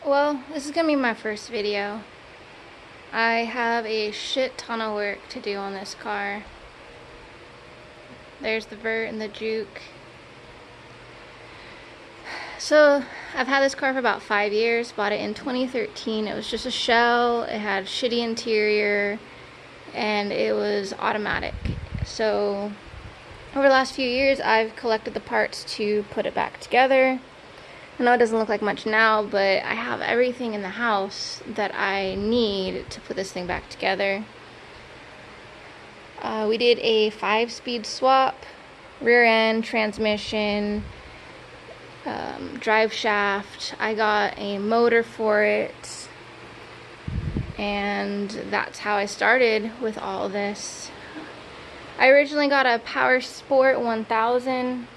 Well, this is gonna be my first video. I have a shit ton of work to do on this car. There's the vert and the juke. So, I've had this car for about 5 years, bought it in 2013. It was just a shell, it had shitty interior, and it was automatic. So, over the last few years, I've collected the parts to put it back together. I know it doesn't look like much now, but I have everything in the house that I need to put this thing back together. We did a 5-speed swap, rear end, transmission, drive shaft. I got a motor for it, and that's how I started with all this. I originally got a Power Sport 1000,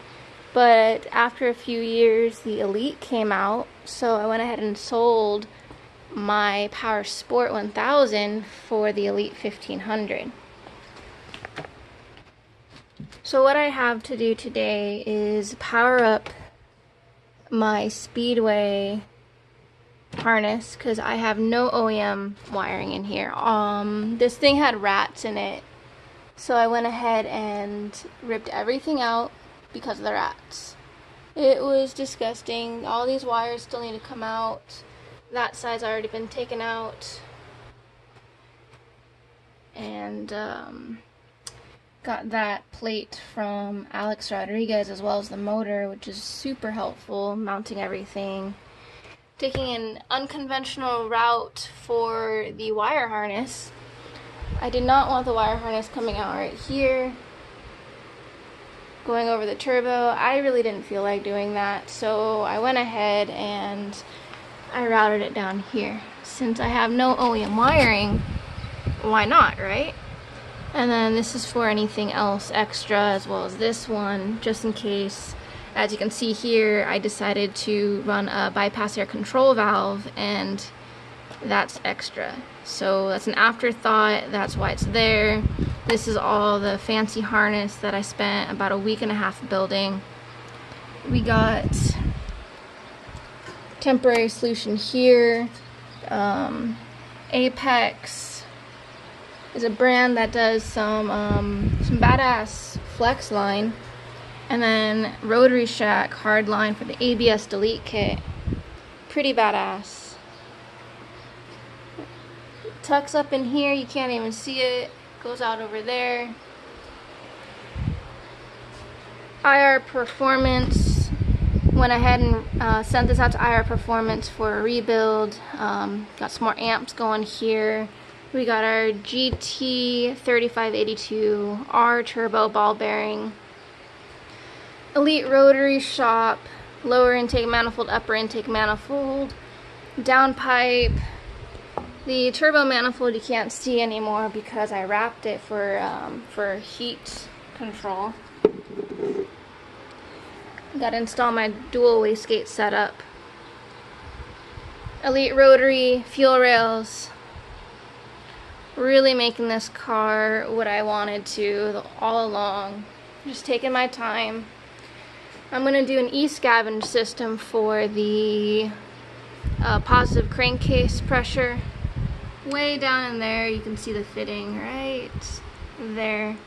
but after a few years the Elite came out, so I went ahead and sold my Power Sport 1000 for the Elite 1500. So what I have to do today is power up my Speedway harness because I have no OEM wiring in here. This thing had rats in it, so I went ahead and ripped everything out because of the rats. It was disgusting. All these wires still need to come out. That side's already been taken out. And got that plate from Alex Rodriguez as well as the motor, which is super helpful, mounting everything. Taking an unconventional route for the wire harness. I did not want the wire harness coming out right here, going over the turbo. I really didn't feel like doing that, so I went ahead and I routed it down here. Since I have no OEM wiring, why not, right? And then this is for anything else extra, as well as this one, just in case. As you can see here, I decided to run a bypass air control valve, and that's extra. So that's an afterthought, that's why it's there. This is all the fancy harness that I spent about a week and a half building. We got temporary solution here. Apex is a brand that does some badass flex line. And then Rotary Shack hard line for the ABS delete kit. Pretty badass. Tucks up in here, you can't even see it. Goes out over there. IR Performance. Went ahead and sent this out to IR Performance for a rebuild. Got some more amps going here. We got our GT 3582R turbo ball bearing. Elite rotary shop. Lower intake manifold, upper intake manifold. Downpipe. The turbo manifold you can't see anymore because I wrapped it for heat control. Got to install my dual wastegate setup. Elite rotary fuel rails. Really making this car what I wanted to all along. Just taking my time. I'm going to do an e-scavenge system for the positive crankcase pressure. Way down in there, you can see the fitting right there.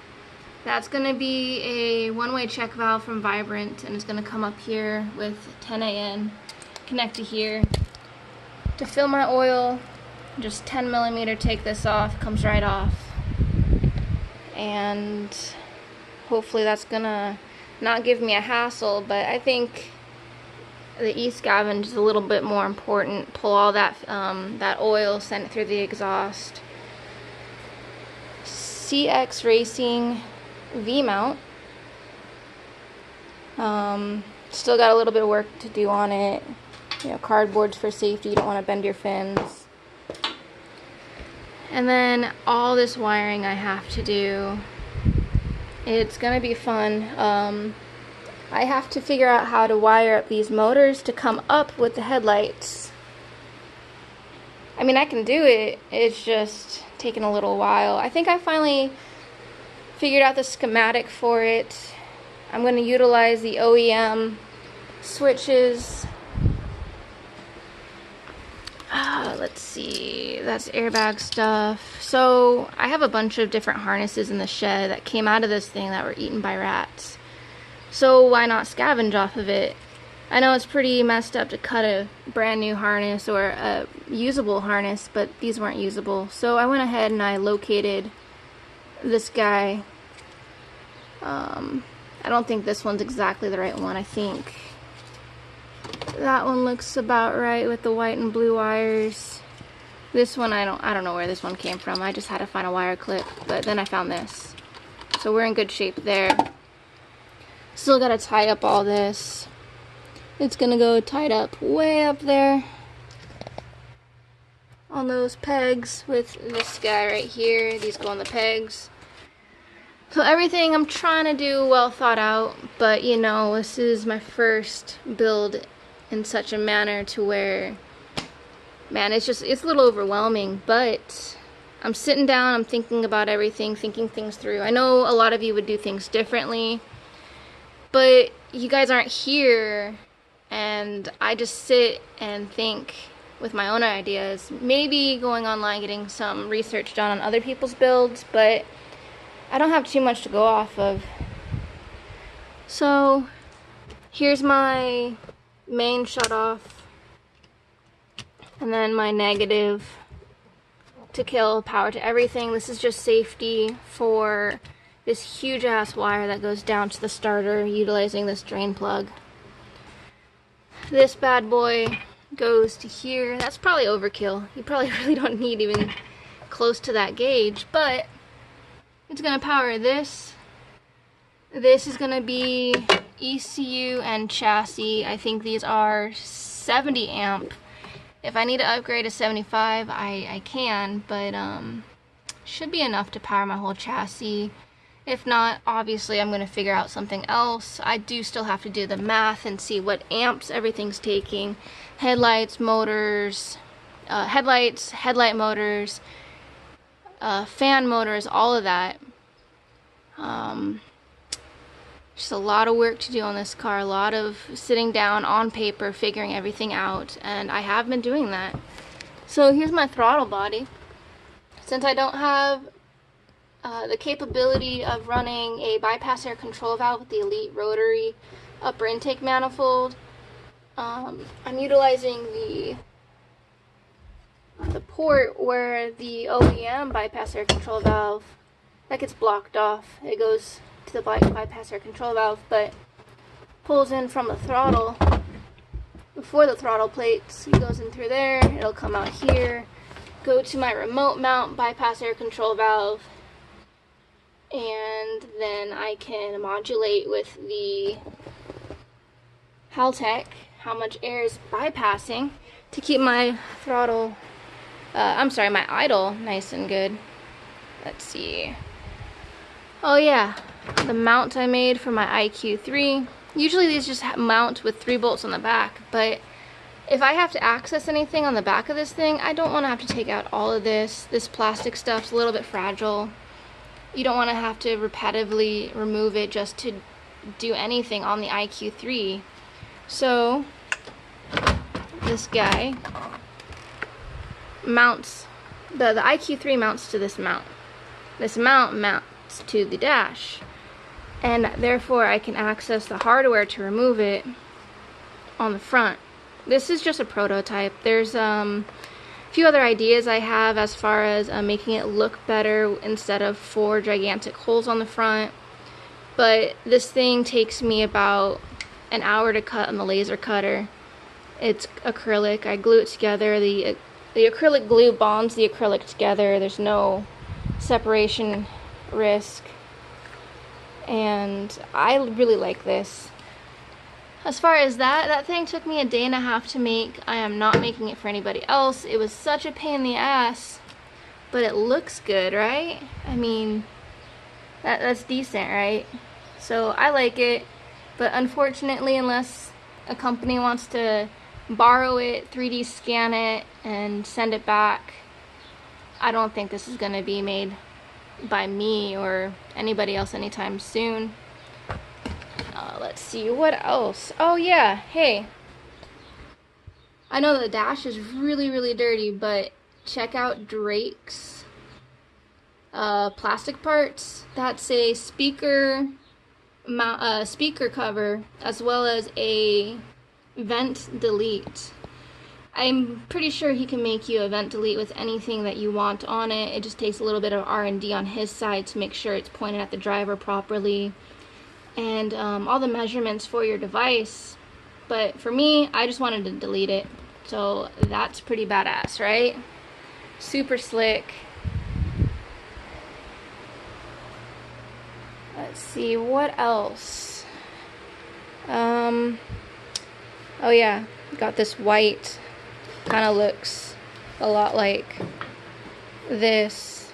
That's going to be a one-way check valve from Vibrant, and it's going to come up here with 10AN, connect to here. To fill my oil, just 10mm, take this off, comes right off. And hopefully that's going to not give me a hassle, but I think the e-scavenge is a little bit more important. Pull all that that oil, send it through the exhaust. CX Racing V-mount. Still got a little bit of work to do on it. You know, cardboards for safety. You don't want to bend your fins. And then all this wiring I have to do. It's gonna be fun. I have to figure out how to wire up these motors to come up with the headlights. I mean, I can do it, it's just taking a little while. I think I finally figured out the schematic for it. I'm going to utilize the OEM switches Let's see, that's airbag stuff. So I have a bunch of different harnesses in the shed that came out of this thing that were eaten by rats. So why not scavenge off of it? I know it's pretty messed up to cut a brand new harness or a usable harness, but these weren't usable. So I went ahead and I located this guy. I don't think this one's exactly the right one. I think that one looks about right with the white and blue wires. This one, I don't know where this one came from. I just had to find a wire clip, but then I found this. So we're in good shape there. Still gotta tie up all this. It's gonna go tied up way up there on those pegs with this guy right here. These go on the pegs. So everything I'm trying to do well thought out, but you know, this is my first build in such a manner to where, man, it's a little overwhelming, but I'm sitting down, I'm thinking about everything, thinking things through. I know a lot of you would do things differently, but you guys aren't here, and I just sit and think with my own ideas, maybe going online, getting some research done on other people's builds, but I don't have too much to go off of. So here's my main shut off, and then my negative to kill power to everything. This is just safety for this huge ass wire that goes down to the starter utilizing this drain plug. This bad boy goes to here. That's probably overkill. You probably really don't need even close to that gauge, but it's gonna power this. This is gonna be ECU and chassis. I think these are 70 amp. If I need to upgrade to 75, I can, but should be enough to power my whole chassis. If not, obviously I'm gonna figure out something else. I do still have to do the math and see what amps everything's taking. Headlights, motors, headlight motors, fan motors, all of that. Just a lot of work to do on this car, a lot of sitting down on paper, figuring everything out, and I have been doing that. So here's my throttle body. Since I don't have the capability of running a bypass air control valve with the Elite Rotary upper intake manifold, I'm utilizing the port where the OEM bypass air control valve, that gets blocked off. It goes to the bypass air control valve, but pulls in from the throttle before the throttle plates. It goes in through there, it'll come out here, go to my remote mount bypass air control valve, and then I can modulate with the Haltech how much air is bypassing to keep my throttle, my idle nice and good. Let's see. Oh yeah, the mount I made for my IQ3. Usually these just mount with 3 bolts on the back, but if I have to access anything on the back of this thing, I don't want to have to take out all of this. This plastic stuff's a little bit fragile. You don't want to have to repetitively remove it just to do anything on the IQ3. So this guy mounts, the IQ3 mounts to this mount. This mount mounts to the dash, and therefore I can access the hardware to remove it on the front. This is just a prototype. There's a few other ideas I have as far as making it look better instead of 4 gigantic holes on the front, but this thing takes me about an hour to cut on the laser cutter. It's acrylic. I glue it together. The acrylic glue bonds the acrylic together. There's no separation risk, and I really like this. As far as that thing took me a day and a half to make. I am not making it for anybody else. It was such a pain in the ass, but it looks good, right? I mean, that's decent, right? So I like it, but unfortunately, unless a company wants to borrow it, 3D scan it, and send it back, I don't think this is going to be made by me or anybody else anytime soon. Let's see, what else? Oh yeah, hey, I know the dash is really, really dirty, but check out Drake's plastic parts. That's a speaker cover, as well as a vent delete. I'm pretty sure he can make you a vent delete with anything that you want on it. It just takes a little bit of R&D on his side to make sure it's pointed at the driver properly, and all the measurements for your device. But for me, I just wanted to delete it. So that's pretty badass, right? Super slick. Let's see, what else? Oh yeah, got this white, kind of looks a lot like this.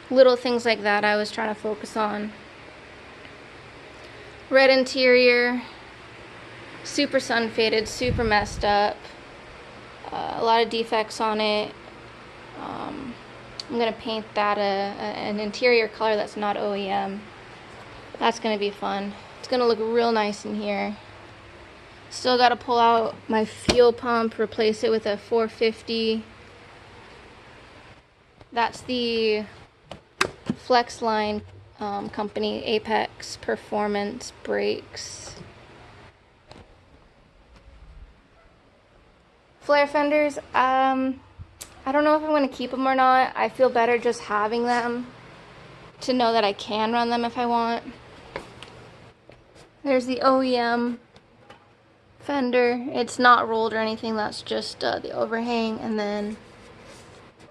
Little things like that I was trying to focus on. Red interior, super sun faded, super messed up. A lot of defects on it. I'm gonna paint that an interior color that's not OEM. That's gonna be fun. It's gonna look real nice in here. Still gotta pull out my fuel pump, replace it with a 450. That's the Flexline company, Apex Performance Brakes. Flare fenders, I don't know if I'm going to keep them or not. I feel better just having them to know that I can run them if I want. There's the OEM fender. It's not rolled or anything, that's just the overhang, and then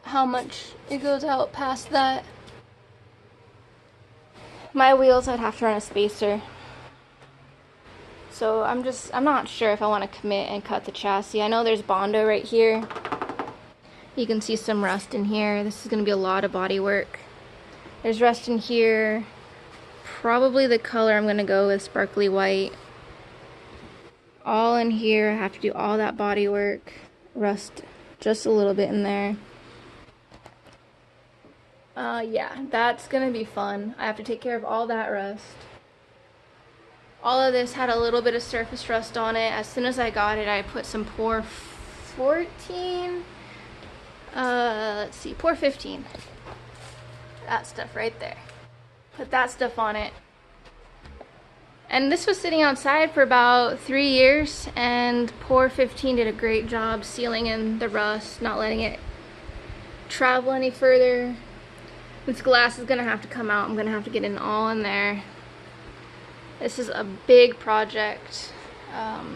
how much it goes out past that. My wheels, I'd have to run a spacer. So I'm not sure if I want to commit and cut the chassis. I know there's Bondo right here. You can see some rust in here. This is going to be a lot of body work. There's rust in here. Probably the color I'm going to go with, sparkly white. All in here. I have to do all that body work. Rust just a little bit in there. Yeah, that's going to be fun. I have to take care of all that rust. All of this had a little bit of surface rust on it. As soon as I got it, I put some Pour 14. Let's see, Pour 15. That stuff right there. Put that stuff on it. And this was sitting outside for about 3 years, and Pour 15 did a great job sealing in the rust, not letting it travel any further. This glass is gonna have to come out. I'm gonna have to get it all in there. This is a big project.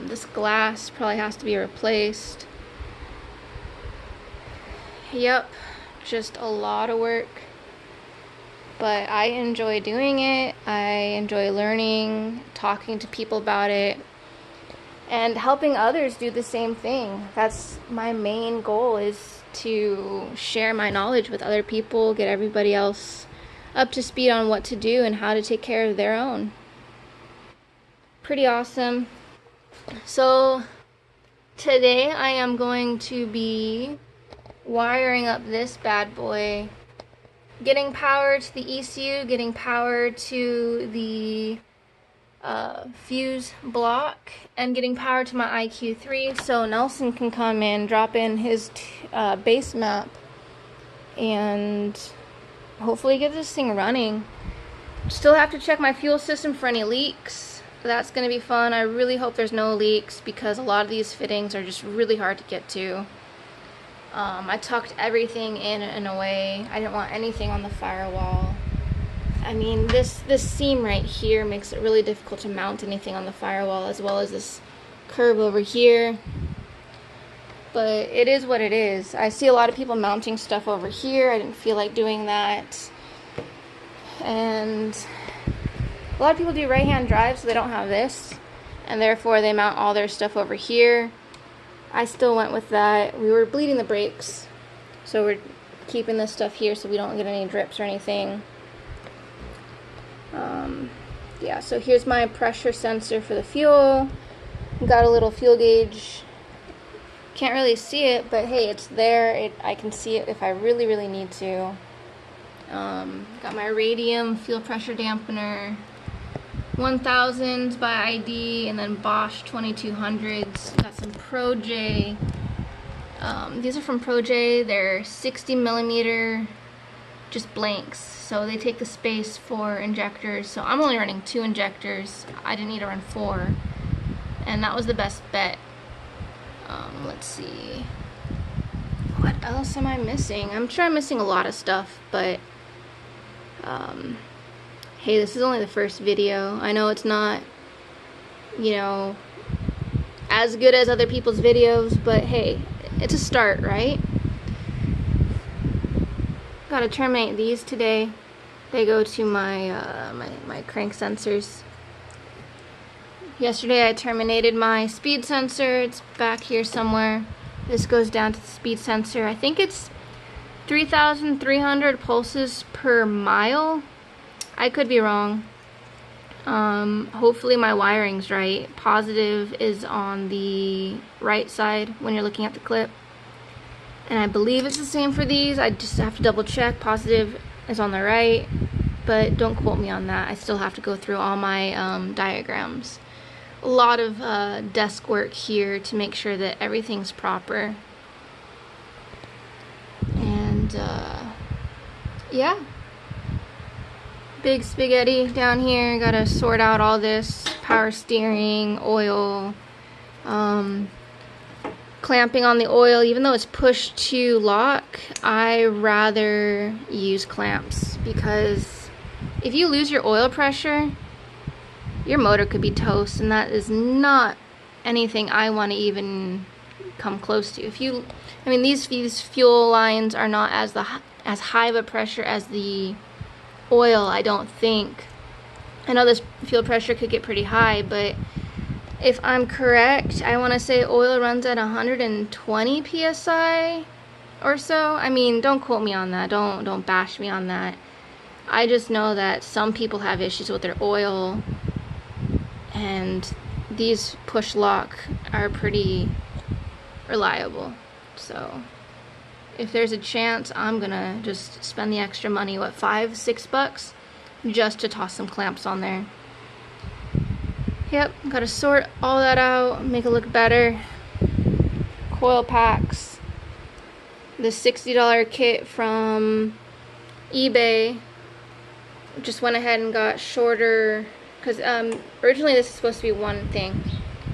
This glass probably has to be replaced. Yep, just a lot of work. But I enjoy doing it. I enjoy learning, talking to people about it, and helping others do the same thing. That's my main goal, is to share my knowledge with other people, get everybody else up to speed on what to do and how to take care of their own. Pretty awesome. So today I am going to be wiring up this bad boy, getting power to the ECU, getting power to the fuse block, and getting power to my IQ3 so Nelson can come in, drop in his base map, and hopefully get this thing running. Still have to check my fuel system for any leaks. That's going to be fun. I really hope there's no leaks, because a lot of these fittings are just really hard to get to. I tucked everything in a way. I didn't want anything on the firewall. I mean, this seam right here makes it really difficult to mount anything on the firewall, as well as this curve over here. But it is what it is. I see a lot of people mounting stuff over here. I didn't feel like doing that. And a lot of people do right-hand drive, so they don't have this, and therefore they mount all their stuff over here. I still went with that. We were bleeding the brakes, so we're keeping this stuff here so we don't get any drips or anything. Yeah, so here's my pressure sensor for the fuel. Got a little fuel gauge. Can't really see it, but hey, it's there. I can see it if I really, really need to. Got my radium fuel pressure dampener. 1000s by ID, and then Bosch 2200s. Got some Pro J. These are from Pro J. They're 60 millimeter, just blanks. So they take the space for injectors. So I'm only running 2 injectors. I didn't need to run 4. And that was the best bet. Let's see. What else am I missing? I'm sure I'm missing a lot of stuff, but hey, this is only the first video. I know it's not, you know, as good as other people's videos, but hey, it's a start, right? Gotta terminate these today. They go to my my crank sensors. Yesterday I terminated my speed sensor. It's back here somewhere. This goes down to the speed sensor. I think it's 3,300 pulses per mile. I could be wrong. Hopefully my wiring's right. Positive is on the right side when you're looking at the clip. And I believe it's the same for these. I just have to double check. Positive is on the right, but don't quote me on that. I still have to go through all my diagrams. A lot of desk work here to make sure that everything's proper. And yeah. Big spaghetti down here. Gotta sort out all this power steering, oil, clamping on the oil. Even though it's push to lock, I rather use clamps, because if you lose your oil pressure, your motor could be toast, and that is not anything I want to even come close to. If you, I mean, these fuel lines are not as high of a pressure as the oil, I don't think. I know this fuel pressure could get pretty high, but if I'm correct, I want to say oil runs at 120 psi or so. I mean, don't quote me on that. Don't bash me on that. I just know that some people have issues with their oil, and these push lock are pretty reliable. So if there's a chance, I'm gonna just spend the extra money, what, $5-6 just to toss some clamps on there. Yep, gotta sort all that out, make it look better. Coil packs. The $60 kit from eBay. Just went ahead and got shorter, because originally this is supposed to be one thing,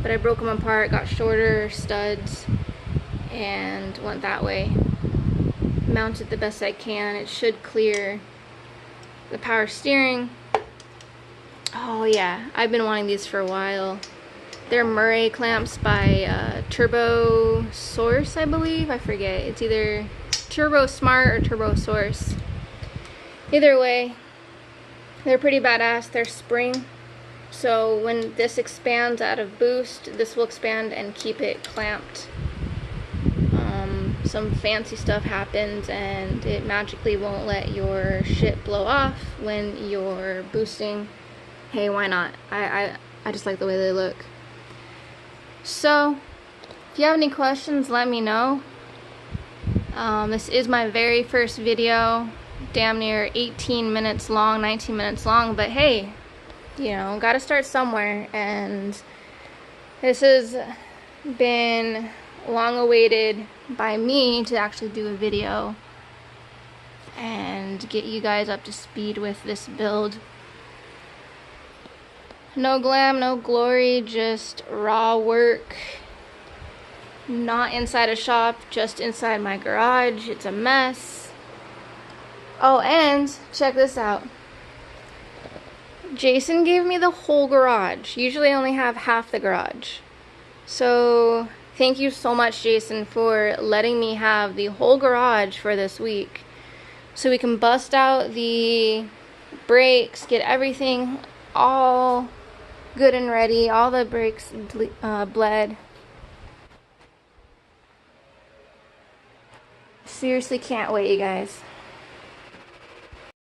but I broke them apart, got shorter studs, and went that way. Mounted the best I can. It should clear the power steering. Oh yeah, I've been wanting these for a while. They're Murray clamps by Turbo Source, I believe. I forget. It's either Turbo Smart or Turbo Source. Either way, they're pretty badass. They're spring. So when this expands out of boost, this will expand and keep it clamped. Some fancy stuff happens and it magically won't let your shit blow off when you're boosting. Hey, why not? I just like the way they look. So, if you have any questions, let me know. This is my very first video. Damn near 18 minutes long, 19 minutes long, but hey, you know, gotta start somewhere, and this has been long awaited by me to actually do a video and get you guys up to speed with this build. No glam, no glory, just raw work. Not inside a shop, just inside my garage. It's a mess. Oh, and check this out. Jason gave me the whole garage. Usually I only have half the garage. So thank you so much, Jason, for letting me have the whole garage for this week, so we can bust out the brakes, get everything all good and ready. All the brakes bled. Seriously can't wait, you guys.